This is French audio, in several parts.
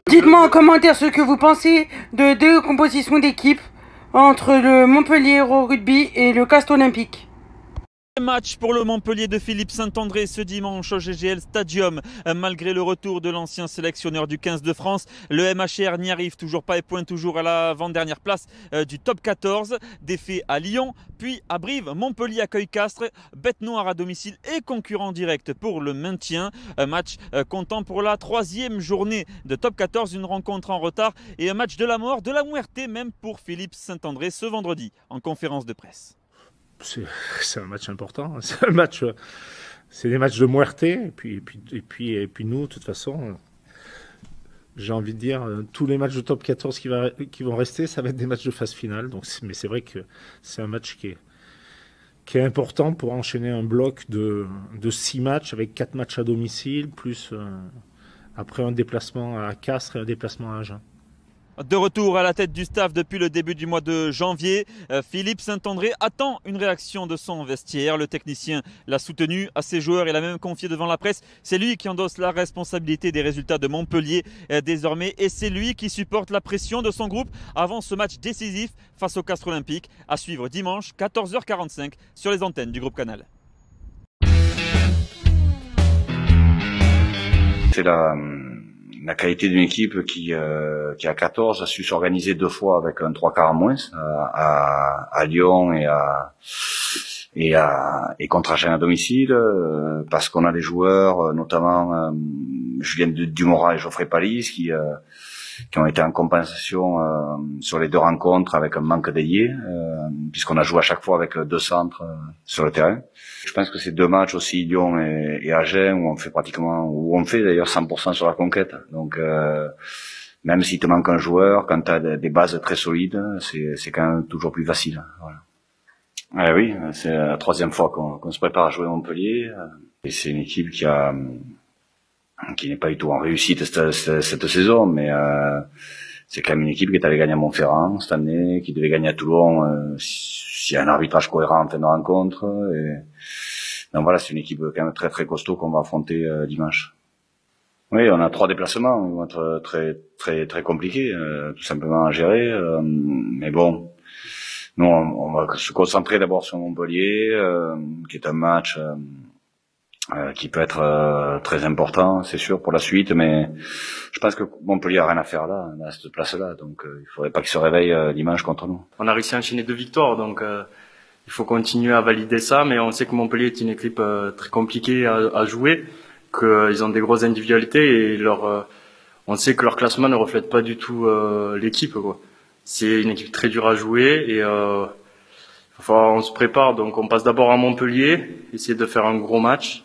Dites-moi en commentaire ce que vous pensez de deux compositions d'équipe entre le Montpellier Hérault Rugby et le Castres Olympique. Match pour le Montpellier de Philippe Saint-André ce dimanche au GGL Stadium. Malgré le retour de l'ancien sélectionneur du 15 de France, le MHR n'y arrive toujours pas et pointe toujours à l'avant-dernière place du top 14. Défait à Lyon, puis à Brive. Montpellier accueille Castres, bête noire à domicile et concurrent direct pour le maintien. Un match comptant pour la 3e journée de top 14, une rencontre en retard et un match de la mort, de la muerte même pour Philippe Saint-André ce vendredi en conférence de presse. C'est un match important, c'est des matchs de muerte, et puis nous, de toute façon, j'ai envie de dire, tous les matchs de top 14 qui vont rester, ça va être des matchs de phase finale, mais c'est vrai que c'est un match qui est important pour enchaîner un bloc de 6 matchs avec 4 matchs à domicile, plus après un déplacement à Castres et un déplacement à Agen. De retour à la tête du staff depuis le début du mois de janvier, Philippe Saint-André attend une réaction de son vestiaire. Le technicien l'a soutenu à ses joueurs et l'a même confié devant la presse. C'est lui qui endosse la responsabilité des résultats de Montpellier désormais et c'est lui qui supporte la pression de son groupe avant ce match décisif face au Castres Olympique à suivre dimanche 14h45 sur les antennes du groupe Canal. C'est la qualité d'une équipe qui à 14 a su s'organiser 2 fois avec un 3/4 en moins à Lyon et contre Agen à domicile parce qu'on a des joueurs notamment Julien Dumora et Geoffrey Palis qui ont été en compensation sur les 2 rencontres avec un manque d'ailier puisqu'on a joué à chaque fois avec 2 centres sur le terrain. Je pense que ces 2 matchs aussi, Lyon et Agen, où on fait d'ailleurs 100% sur la conquête. Donc même s'il te manque un joueur, quand tu as des bases très solides, c'est quand même toujours plus facile. Voilà. Oui, c'est la 3e fois qu'on se prépare à jouer à Montpellier. Et c'est une équipe qui n'est pas du tout en réussite cette saison, mais c'est quand même une équipe qui est allée gagner à Montferrand cette année, qui devait gagner à Toulon s'il y a un arbitrage cohérent en fin de rencontre. Donc voilà, c'est une équipe quand même très très costaud qu'on va affronter dimanche. Oui, on a 3 déplacements, ils vont être très très très compliqués, tout simplement à gérer. Mais bon, nous on va se concentrer d'abord sur Montpellier, qui est un match qui peut être très important, c'est sûr, pour la suite, mais je pense que Montpellier a rien à faire là, à cette place-là, donc il faudrait pas qu'il se réveille dimanche contre nous. On a réussi à enchaîner 2 victoires, donc il faut continuer à valider ça, mais on sait que Montpellier est une équipe très compliquée à jouer, qu'ils ont des grosses individualités et on sait que leur classement ne reflète pas du tout l'équipe, quoi. C'est une équipe très dure à jouer et on se prépare, donc on passe d'abord à Montpellier, essayer de faire un gros match.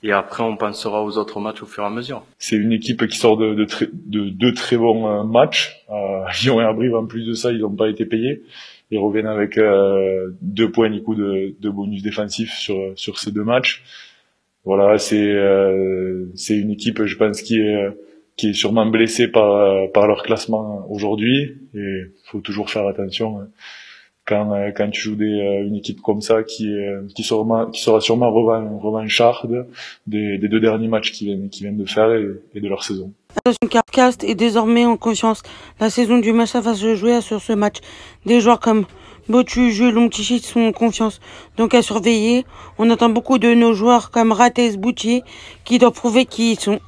Et après, on pensera aux autres matchs au fur et à mesure. C'est une équipe qui sort de 2 très bons matchs. Lyon et à Brive, en plus de ça, ils n'ont pas été payés. Ils reviennent avec 2 points du coup de bonus défensif sur ces 2 matchs. Voilà, c'est une équipe, je pense, qui est sûrement blessée par leur classement aujourd'hui. Et faut toujours faire attention. Quand tu joues une équipe comme ça qui sera sûrement revancharde des 2 derniers matchs qu'ils viennent de faire et de leur saison. Castres est désormais en confiance. La saison du match va se jouer sur ce match. Des joueurs comme Botu, Jules, Lomtichit sont en confiance. Donc à surveiller. On attend beaucoup de nos joueurs comme Rates, Boutier qui doivent prouver qui ils sont.